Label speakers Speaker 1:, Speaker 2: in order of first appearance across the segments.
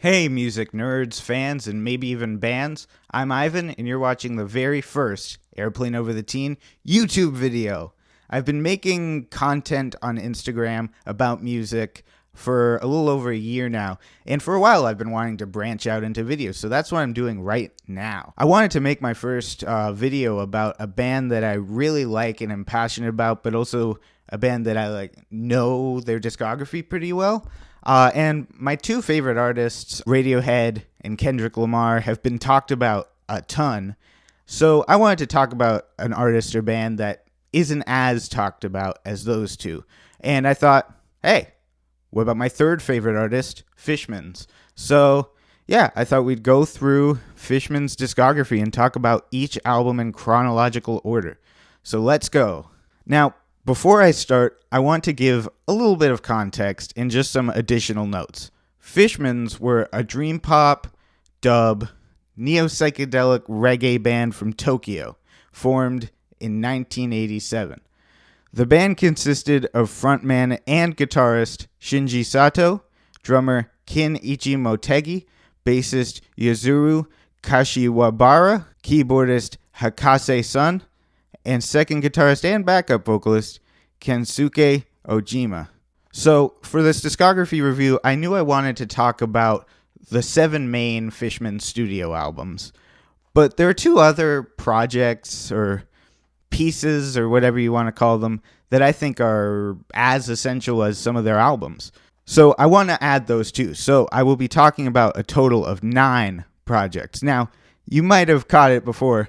Speaker 1: Hey, music nerds, fans, and maybe even bands. I'm Ivan, and you're watching the very first Airplane Over the Teen YouTube video. I've been making content on Instagram about music for a little over a year now, and for a while I've been wanting to branch out into videos, so that's what I'm doing right now. I wanted to make my first video about a band that I really like and am passionate about, but also a band that I know their discography pretty well. And my two favorite artists, Radiohead and Kendrick Lamar, have been talked about a ton. So I wanted to talk about an artist or band that isn't as talked about as those two. And I thought, hey, what about my third favorite artist, Fishmans? So yeah, I thought we'd go through Fishmans' discography and talk about each album in chronological order. So let's go. Now, before I start, I want to give a little bit of context and just some additional notes. Fishmans were a dream pop, dub, neo-psychedelic reggae band from Tokyo, formed in 1987. The band consisted of frontman and guitarist Shinji Sato, drummer Kinichi Motegi, bassist Yuzuru Kashiwabara, keyboardist Hakase Sun, and second guitarist and backup vocalist Kensuke Ojima. So for this discography review, I knew I wanted to talk about the 7 main Fishmans studio albums. But there are 2 other projects or pieces or whatever you want to call them that I think are as essential as some of their albums. So I want to add those too. So I will be talking about a total of 9 projects. Now, you might have caught it before.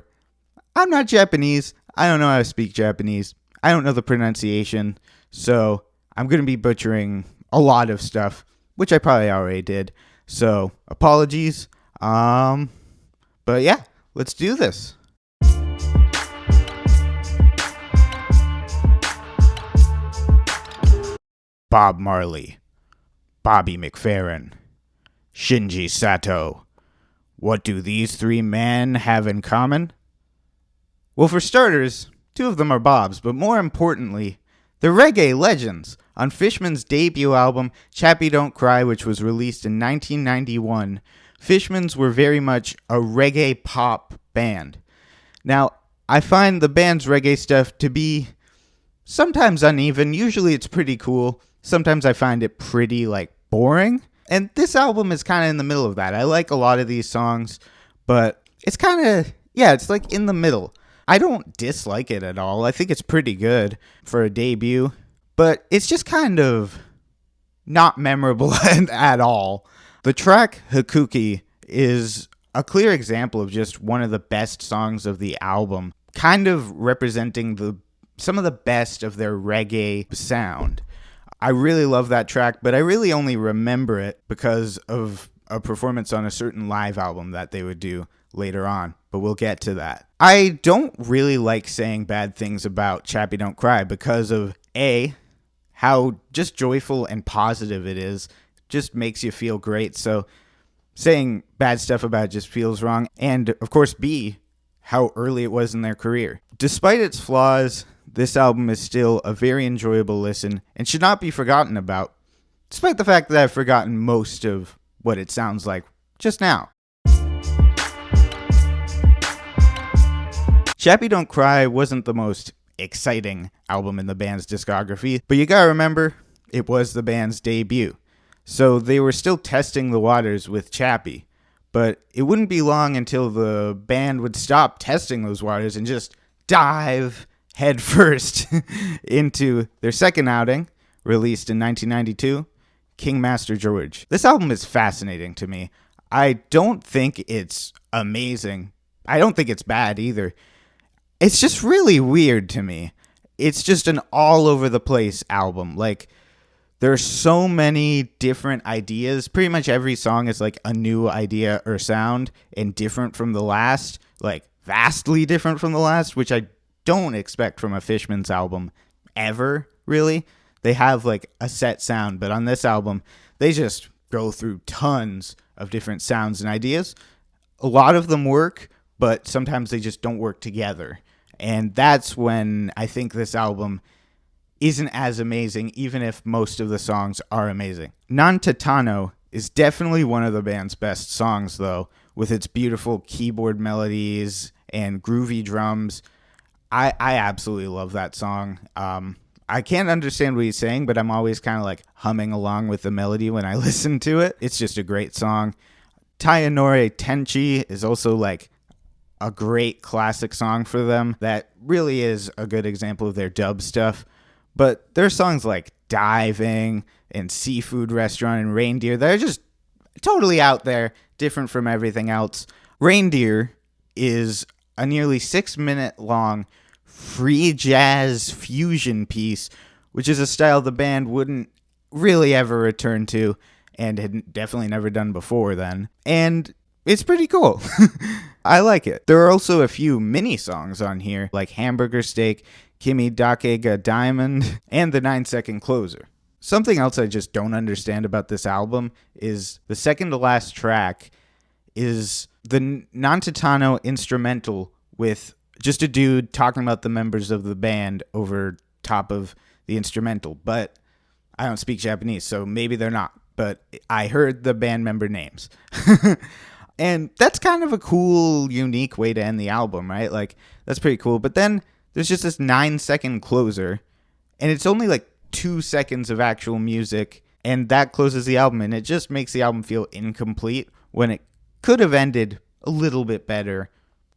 Speaker 1: I'm not Japanese. I don't know how to speak Japanese. I don't know the pronunciation, so I'm going to be butchering a lot of stuff, which I probably already did. So, apologies. But yeah, let's do this. Bob Marley, Bobby McFerrin, Shinji Sato. What do these 3 men have in common? Well, for starters, 2 of them are Bobs, but more importantly, they're reggae legends. On Fishman's debut album, Chappy Dont Cry, which was released in 1991, Fishmans were very much a reggae pop band. Now, I find the band's reggae stuff to be sometimes uneven. Usually it's pretty cool. Sometimes I find it pretty, boring. And this album is kind of in the middle of that. I like a lot of these songs, but it's kind of, it's in the middle. I don't dislike it at all. I think it's pretty good for a debut, but it's just kind of not memorable at all. The track Hikouki is a clear example of just one of the best songs of the album, kind of representing some of the best of their reggae sound. I really love that track, but I really only remember it because of a performance on a certain live album that they would do later on, but we'll get to that. I don't really like saying bad things about Chappy Don't Cry because of A, how just joyful and positive it is, just makes you feel great, so saying bad stuff about it just feels wrong, and of course B, how early it was in their career. Despite its flaws, this album is still a very enjoyable listen and should not be forgotten about, despite the fact that I've forgotten most of what it sounds like just now. Chappy Don't Cry wasn't the most exciting album in the band's discography, but you gotta remember, it was the band's debut. So they were still testing the waters with Chappy, but it wouldn't be long until the band would stop testing those waters and just dive headfirst into their second outing, released in 1992, King Master George. This album is fascinating to me. I don't think it's amazing. I don't think it's bad either. It's just really weird to me. It's just an all-over-the-place album. There's so many different ideas. Pretty much every song is a new idea or sound and different from the last. Vastly different from the last, which I don't expect from a Fishmans album ever, really. They have a set sound, but on this album, they just go through tons of different sounds and ideas. A lot of them work, but sometimes they just don't work together. And that's when I think this album isn't as amazing, even if most of the songs are amazing. Nantettano is definitely one of the band's best songs, though, with its beautiful keyboard melodies and groovy drums. I absolutely love that song. I can't understand what he's saying, but I'm always kind of like humming along with the melody when I listen to it. It's just a great song. Tayanori Tenchi is also like a great classic song for them that really is a good example of their dub stuff. But their songs like Diving and Seafood Restaurant and Reindeer, they're just totally out there, different from everything else. Reindeer is a nearly 6-minute long free jazz fusion piece, which is a style the band wouldn't really ever return to and had definitely never done before then. And it's pretty cool. I like it. There are also a few mini songs on here, like Hamburger Steak, Kimi Dake ga Diamond, and the 9-second closer. Something else I just don't understand about this album is the second to last track is the Nantettano instrumental with just a dude talking about the members of the band over top of the instrumental. But I don't speak Japanese, so maybe they're not. But I heard the band member names. And that's kind of a cool, unique way to end the album, right? Like, that's pretty cool. But then there's just this 9-second closer, and it's only like 2 seconds of actual music, and that closes the album, and it just makes the album feel incomplete when it could have ended a little bit better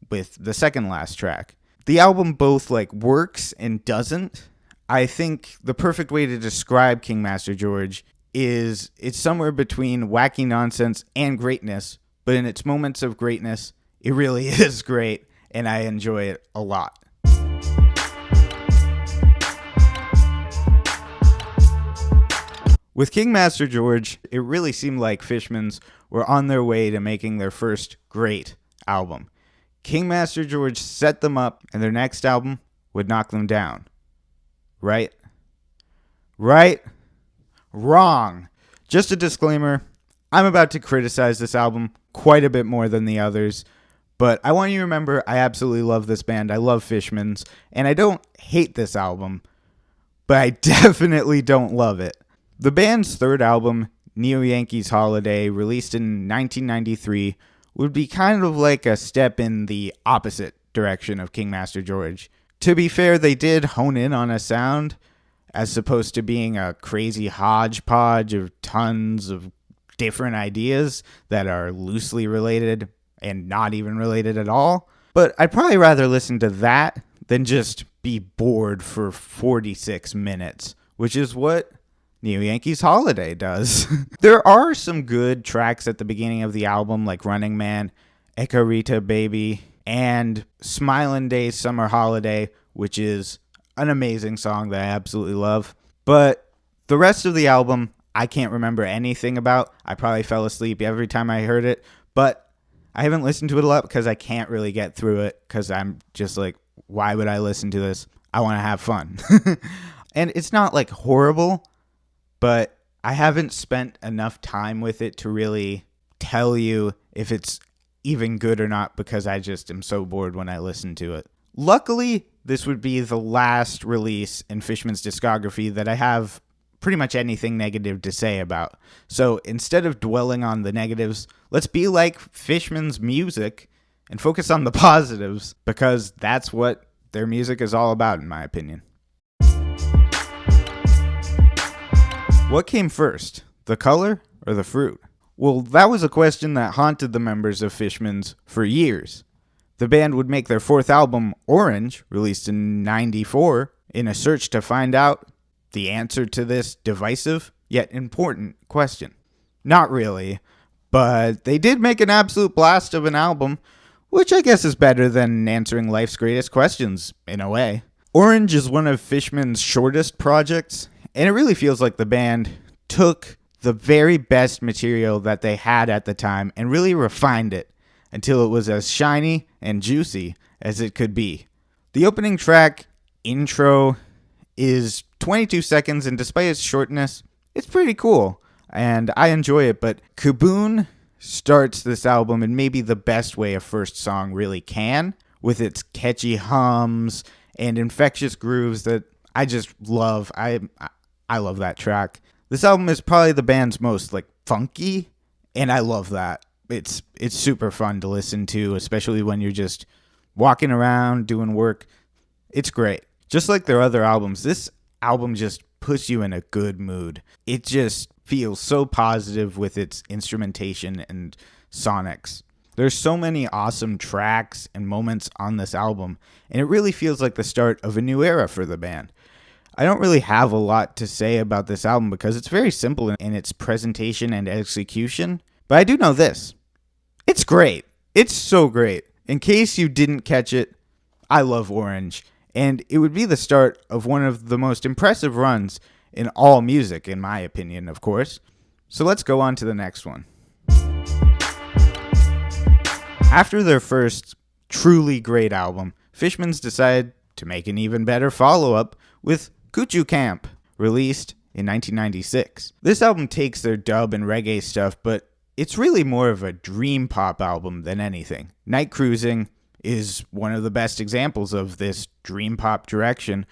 Speaker 1: with the second last track. The album both like works and doesn't. I think the perfect way to describe King Master George is it's somewhere between wacky nonsense and greatness, but in its moments of greatness, it really is great, and I enjoy it a lot. With King Master George, it really seemed like Fishmans were on their way to making their first great album. King Master George set them up, and their next album would knock them down. Right? Right? Wrong. Just a disclaimer, I'm about to criticize this album quite a bit more than the others, but I want you to remember I absolutely love this band. I love Fishmans, and I don't hate this album, but I definitely don't love it. The band's third album, Yankees Holiday, released in 1993, would be kind of like a step in the opposite direction of King Master George. To be fair, they did hone in on a sound, as opposed to being a crazy hodgepodge of tons of different ideas that are loosely related and not even related at all. But I'd probably rather listen to that than just be bored for 46 minutes, which is what Yankees Holiday does. There are some good tracks at the beginning of the album, like Running Man, Ekarita Baby, and Smilin' Days Summer Holiday, which is an amazing song that I absolutely love. But the rest of the album, I can't remember anything about. I probably fell asleep every time I heard it, but I haven't listened to it a lot because I can't really get through it because I'm just like, why would I listen to this? I want to have fun. And it's not like horrible, but I haven't spent enough time with it to really tell you if it's even good or not because I just am so bored when I listen to it. Luckily, this would be the last release in Fishman's discography that I have pretty much anything negative to say about. So instead of dwelling on the negatives, let's be like Fishman's music and focus on the positives because that's what their music is all about, in my opinion. What came first, the color or the fruit? Well, that was a question that haunted the members of Fishmans for years. The band would make their fourth album, Orange, released in '94, in a search to find out the answer to this divisive yet important question. Not really, but they did make an absolute blast of an album, which I guess is better than answering life's greatest questions, in a way. Orange is one of Fishman's shortest projects, and it really feels like the band took the very best material that they had at the time and really refined it until it was as shiny and juicy as it could be. The opening track, Intro, is 22 seconds, and despite its shortness, it's pretty cool, and I enjoy it, but Kaboon starts this album in maybe the best way a first song really can, with its catchy hums and infectious grooves that I just love. I love that track. This album is probably the band's most funky And I love that. It's super fun to listen to, especially when you're just walking around doing work. It's great. Just like their other albums, this album just puts you in a good mood. It just feels so positive with its instrumentation and sonics. There's so many awesome tracks and moments on this album, and it really feels like the start of a new era for the band. I don't really have a lot to say about this album because it's very simple in its presentation and execution, but I do know this. It's great. It's so great. In case you didn't catch it, I love Orange, and it would be the start of one of the most impressive runs in all music, in my opinion, of course. So let's go on to the next one. After their first truly great album, Fishmans decided to make an even better follow-up with Kuchu Kamp, released in 1996. This album takes their dub and reggae stuff, but it's really more of a dream pop album than anything. Night Cruising is one of the best examples of this dream pop direction,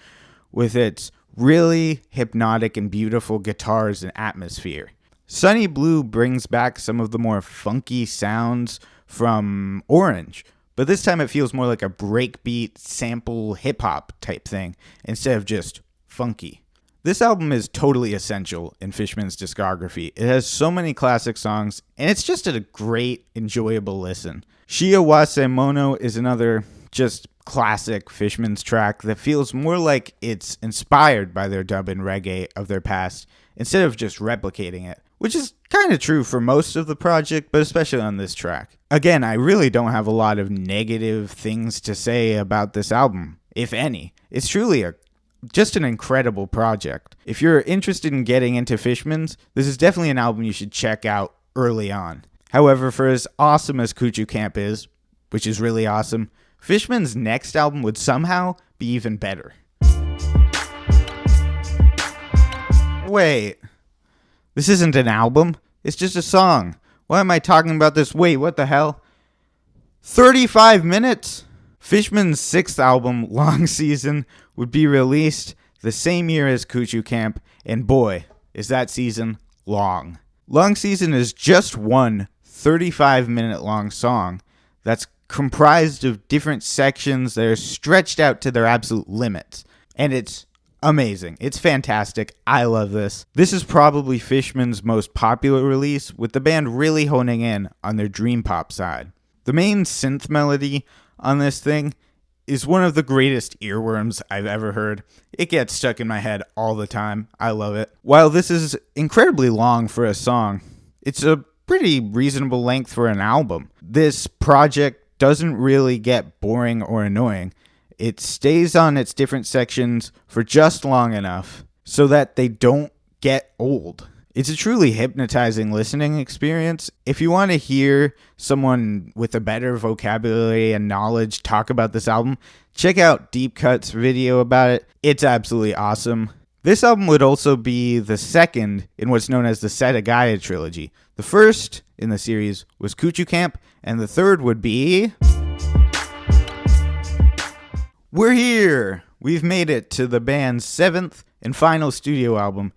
Speaker 1: with its really hypnotic and beautiful guitars and atmosphere. Sunny Blue brings back some of the more funky sounds from Orange, but this time it feels more like a breakbeat sample hip-hop type thing instead of just funky. This album is totally essential in Fishman's discography. It has so many classic songs, and it's just a great, enjoyable listen. Shiawase Mono is another just classic Fishman's track that feels more like it's inspired by their dub and reggae of their past instead of just replicating it, which is kind of true for most of the project, but especially on this track. Again, I really don't have a lot of negative things to say about this album, if any. It's truly just an incredible project. If you're interested in getting into Fishmans, this is definitely an album you should check out early on. However, for as awesome as Kuchu Kamp is, which is really awesome, Fishman's next album would somehow be even better. Wait, this isn't an album? It's just a song. Why am I talking about this? Wait, what the hell? 35 minutes? Fishman's sixth album, Long Season, would be released the same year as Kuchu Kamp, and boy, is that season long. Long Season is just one 35-minute long song that's comprised of different sections that are stretched out to their absolute limits, and it's amazing. It's fantastic. I love this. This is probably Fishman's most popular release, with the band really honing in on their dream pop side. The main synth melody on this thing is one of the greatest earworms I've ever heard. It gets stuck in my head all the time. I love it. While this is incredibly long for a song, it's a pretty reasonable length for an album. This project doesn't really get boring or annoying. It stays on its different sections for just long enough so that they don't get old. It's a truly hypnotizing listening experience. If you want to hear someone with a better vocabulary and knowledge talk about this album, check out Deep Cut's video about it. It's absolutely awesome. This album would also be the second in what's known as the Sitagaya trilogy. The first in the series was Kuchu Kamp, and the third would be... We're here! We've made it to the band's seventh and final studio album,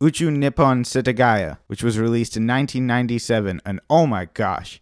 Speaker 1: Uchu Nippon Sitagaya, which was released in 1997, and oh my gosh,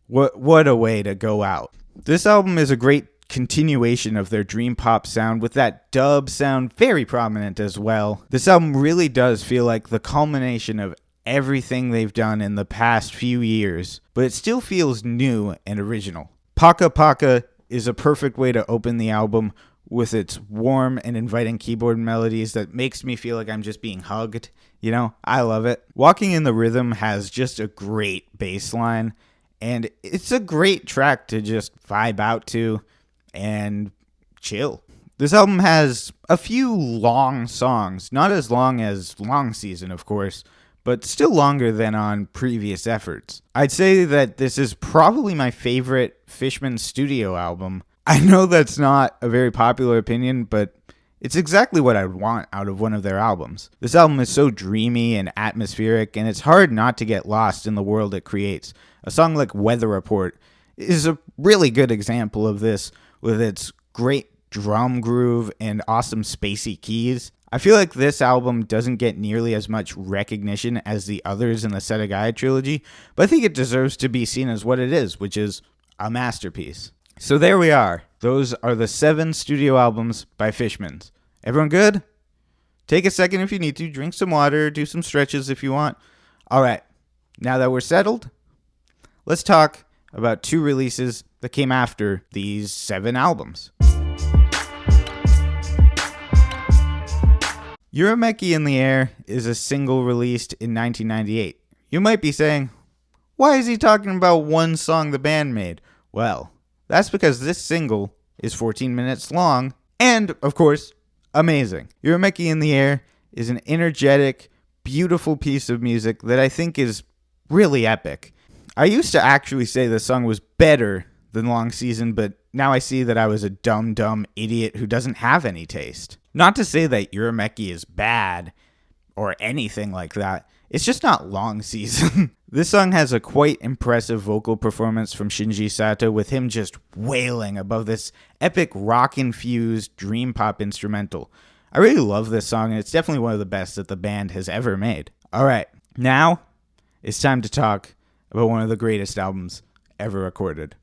Speaker 1: what a way to go out. This album is a great continuation of their dream pop sound, with that dub sound very prominent as well. This album really does feel like the culmination of everything they've done in the past few years, but it still feels new and original. Paka Paka is a perfect way to open the album, with its warm and inviting keyboard melodies that makes me feel like I'm just being hugged. You know, I love it. Walking in the Rhythm has just a great bass line, and it's a great track to just vibe out to and chill. This album has a few long songs, not as long as Long Season, of course, but still longer than on previous efforts. I'd say that this is probably my favorite Fishman studio album. I know that's not a very popular opinion, but it's exactly what I'd want out of one of their albums. This album is so dreamy and atmospheric, and it's hard not to get lost in the world it creates. A song like Weather Report is a really good example of this, with its great drum groove and awesome spacey keys. I feel like this album doesn't get nearly as much recognition as the others in the Sitagaya trilogy, but I think it deserves to be seen as what it is, which is a masterpiece. So there we are. Those are the 7 studio albums by Fishmans. Everyone good? Take a second if you need to, drink some water, do some stretches if you want. All right, now that we're settled, let's talk about 2 releases that came after these 7 albums. Urumeki in the Air is a single released in 1998. You might be saying, why is he talking about one song the band made? Well, that's because this single is 14 minutes long and, of course, amazing. Urumeki in the Air is an energetic, beautiful piece of music that I think is really epic. I used to actually say the song was better than Long Season, but now I see that I was a dumb idiot who doesn't have any taste. Not to say that Urumeki is bad or anything like that. It's just not Long Season. This song has a quite impressive vocal performance from Shinji Sato, with him just wailing above this epic rock-infused dream pop instrumental. I really love this song, and it's definitely one of the best that the band has ever made. Alright, now it's time to talk about one of the greatest albums ever recorded.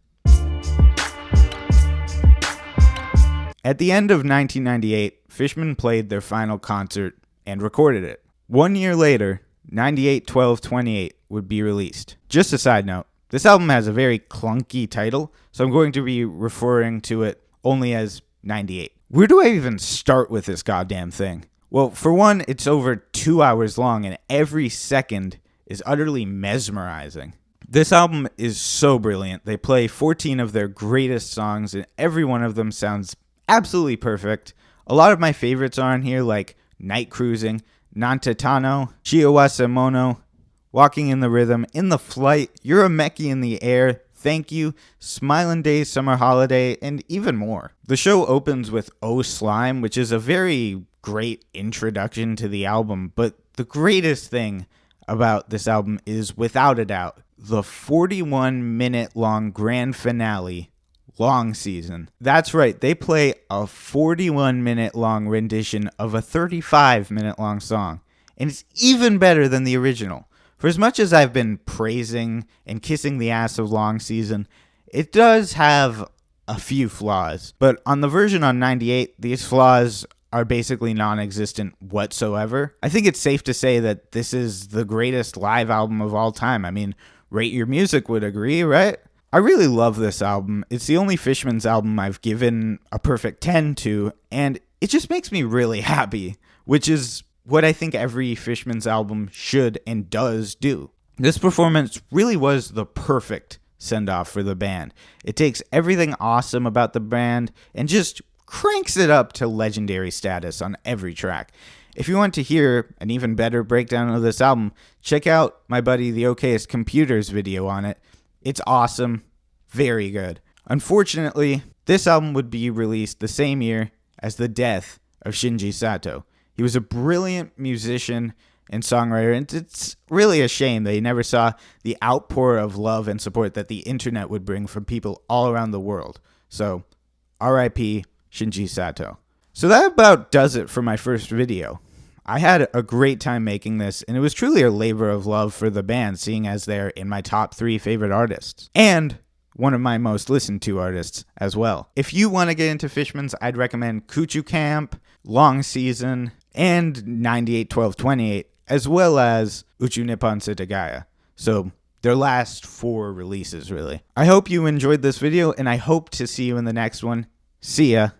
Speaker 1: At the end of 1998, Fishman played their final concert and recorded it. 1 year later, 98-12-28 would be released. Just a side note, this album has a very clunky title, so I'm going to be referring to it only as 98. Where do I even start with this goddamn thing? Well, for one, it's over 2 hours long, and every second is utterly mesmerizing. This album is so brilliant. They play 14 of their greatest songs, and every one of them sounds absolutely perfect. A lot of my favorites are on here, like Night Cruising, Nantettano, Shiawase Mono, Walking in the Rhythm, In the Flight, Urumeki in the Air, Thank You, Smilin' Days Summer Holiday, and even more. The show opens with Oh Slime, which is a very great introduction to the album, but the greatest thing about this album is, without a doubt, the 41-minute long grand finale, Long Season. That's right, they play a 41-minute long rendition of a 35-minute long song, and it's even better than the original. For as much as I've been praising and kissing the ass of Long Season, it does have a few flaws. But on the version on 98, these flaws are basically non-existent whatsoever. I think it's safe to say that this is the greatest live album of all time. I mean, Rate Your Music would agree, right? I really love this album. It's the only Fishmans album I've given a perfect 10 to, and it just makes me really happy, which is what I think every Fishmans album should and does do. This performance really was the perfect send-off for the band. It takes everything awesome about the band and just cranks it up to legendary status on every track. If you want to hear an even better breakdown of this album, check out my buddy the Okayest Computer's video on it. It's awesome, very good. Unfortunately, this album would be released the same year as the death of Shinji Sato. He was a brilliant musician and songwriter, and it's really a shame that he never saw the outpour of love and support that the internet would bring from people all around the world. So, R.I.P. Shinji Sato. So that about does it for my first video. I had a great time making this, and it was truly a labor of love for the band, seeing as they're in my top 3 favorite artists. And one of my most listened to artists as well. If you want to get into Fishmans, I'd recommend Kuchu Kamp, Long Season, and 98-12-28, as well as Uchu Nippon Sitagaya. So their last 4 releases, really. I hope you enjoyed this video, and I hope to see you in the next one. See ya.